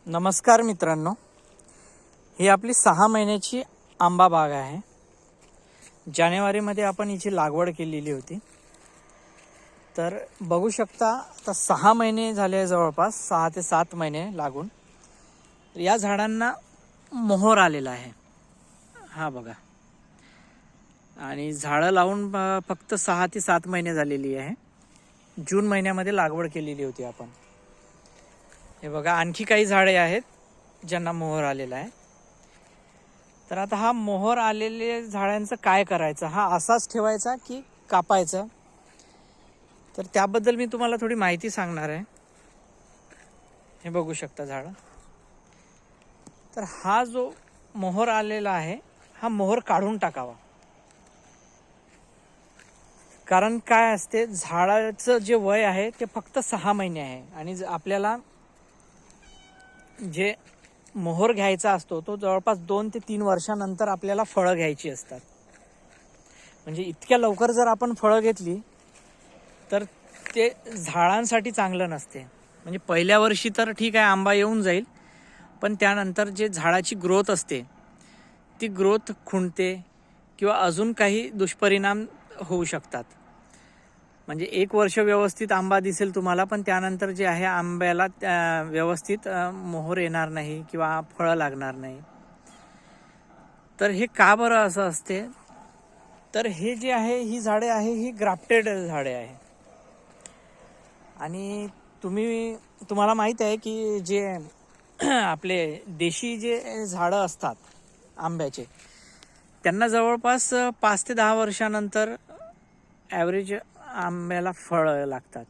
नमस्कार मित्रांनो, ही आपली 6 महिन्याची आंबा बाग आहे। जानेवारीमध्ये आपण हिची लागवड केलेली होती। तर बघू शकता आता 6 महिने झाले, जवळपास 6 ते 7 महिने लागून या झाडांना मोहर आलेला आहे। हा बघा, आणि झाडं लावून फक्त 6 ते 7 महिने झालेली आहे। जून महिन्यामध्ये लागवड केलेली होती आपण। हे बघा, आणखी काही झाडे आहेत ज्यांना मोहर आलेला आहे। तर आता हा मोहर आलेले झाडांचं काय करायचं, हा असाच ठेवायचा की कापायचा, तर त्याबद्दल मी तुम्हाला थोडी माहिती सांगणार आहे। हे बघू शकता झाड। तर हा जो मोहर आलेला आहे, हा मोहर काढून टाकावा। कारण काय असते, झाडाचं जे वय आहे ते फक्त 6 महिने आहे, आणि आपल्याला जे मोहर घ्यायचा असतो तो जवळपास 2 ते 3 वर्षानंतर आपल्याला फळं घ्यायची असतात। म्हणजे इतक्या लवकर जर आपण फळं घेतली तर ते झाडांसाठी चांगलं नसते। म्हणजे पहिल्या वर्षी तर ठीक आहे, आंबा येऊन जाईल, पण त्यानंतर जे झाडाची ग्रोथ असते ती ग्रोथ खुंटते किंवा अजून काही दुष्परिणाम होऊ शकतात। म्हणजे 1 वर्ष व्यवस्थित आंबा दिसेल तुम्हाला, पण त्यानंतर जे आहे आंब्याला व्यवस्थित मोहर येणार नाही किंवा फळं लागणार नाही। तर हे का बरं असं असते, तर हे जे आहे, ही झाडे आहे, ही ग्राफ्टेड झाडे आहे। आणि तुम्हाला माहित आहे की जे आपले देशी जे झाडं असतात आंब्याचे, त्यांना जवळपास 5 ते 10 वर्षानंतर ॲव्हरेज आंब्याला फळं लागतात।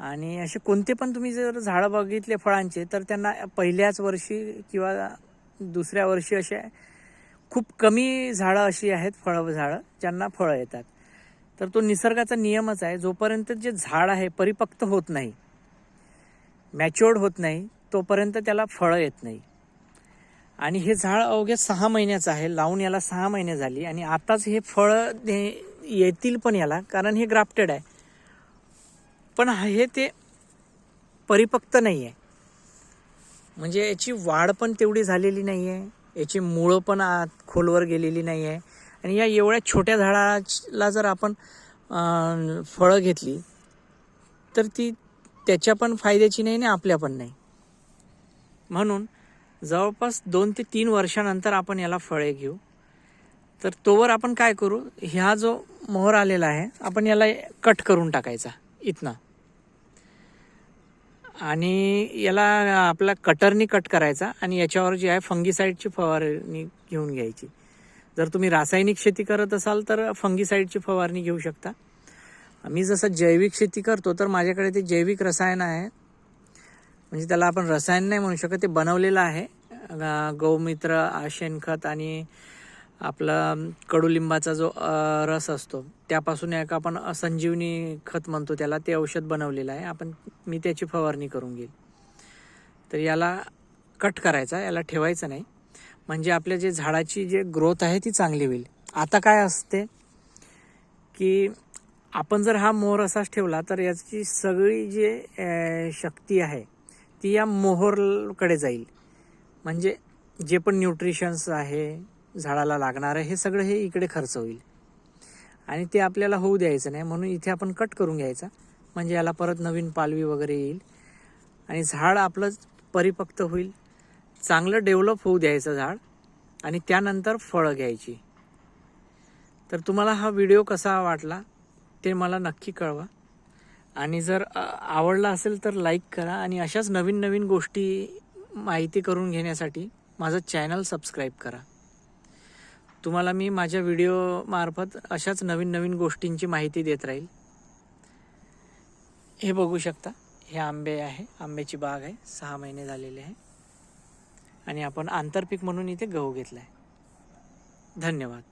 आणि असे कोणते पण तुम्ही जर झाडं बघितले फळांचे, तर त्यांना पहिल्याच वर्षी किंवा दुसऱ्या वर्षी असे खूप कमी झाडं अशी आहेत, फळं झाडं ज्यांना फळं येतात। तर तो निसर्गाचा नियमच आहे, जोपर्यंत जे झाड आहे परिपक्व होत नाही, मॅच्युअर्ड होत नाही, तोपर्यंत त्याला फळं येत नाही। आणि हे झाड अवघ्या 6 महिन्याचं आहे, लावून याला 6 महिने झाली, आणि आताच हे फळं येतील पण याला, कारण हे ग्राफ्टेड आहे। पण हे ते परिपक्व नाही आहे, म्हणजे याची वाढ पण तेवढी झालेली नाही आहे, याची मुळं पण आत खोलवर गेलेली नाही आहे। आणि या एवढ्या छोट्या झाडाला जर आपण फळं घेतली तर ती त्याच्या पण फायद्याची नाही आणि आपल्या पण नाही। म्हणून जवळपास 2 ते 3 वर्षानंतर आपण याला फळे घेऊ। तर तोवर आपण काय करू, ह्या जो मोहर आलेला आहे आपण याला कट करून टाकायचा इथनं, आणि याला आपला कटरनी कट करायचा, आणि याच्यावर जी आहे फंगीसाईडची फवारणी घेऊन घ्यायची। जर तुम्ही रासायनिक शेती करत असाल तर फंगीसाईडची फवारणी घेऊ शकता। मी जसं जैविक शेती करतो, तर माझ्याकडे ते जैविक रसायन आहे, म्हणजे त्याला आपण रसायन नाही म्हणू शकत, ते बनवलेलं आहे। गौमित्र, शेणखत आणि आपला कडुलिंबाचा जो रस असतो त्यापासून एक आपण संजीवनी खत म्हणतो त्याला, ते औषध बनवलेलं आहे। मी त्याची फवारणी करून घेईल। तर याला कट करायचा, याला ठेवायचं नाही, म्हणजे आपल्या जे झाडाची जे ग्रोथ आहे ती चांगली होईल। आता काय असते की आपण जर हा मोहर असाच ठेवला तर याची सगळी जी शक्ती आहे ती या मोहरकडे जाईल। म्हणजे जे पण न्यूट्रिशन्स आहे झाडाला लागणार आहे, हे सगळं हे इकडे खर्च होईल, आणि ते आपल्याला होऊ द्यायचं नाही। म्हणून इथे आपण कट करून घ्यायचा, म्हणजे याला परत नवीन पालवी वगैरे येईल, आणि झाड आपलं परिपक्व होईल, चांगलं डेव्हलप होऊ द्यायचं झाड, आणि त्यानंतर फळं घ्यायची। तर तुम्हाला हा व्हिडिओ कसा वाटला ते मला नक्की कळवा, आणि जर आवडला असेल तर लाईक करा, आणि अशाच नवीन नवीन गोष्टी माहिती करून घेण्यासाठी माझं चॅनल सबस्क्राईब करा। तुम्हाला मी माझ्या व्हिडिओ मार्फत अशाच नवीन नवीन गोष्टींची माहिती देत राहील। हे बघू शकता, हे आंबे आहे, आंब्याची बाग आहे, 6 महिने झालेले आहे, आणि आपण आंतरपीक म्हणून इथे गहू घेतला आहे। धन्यवाद।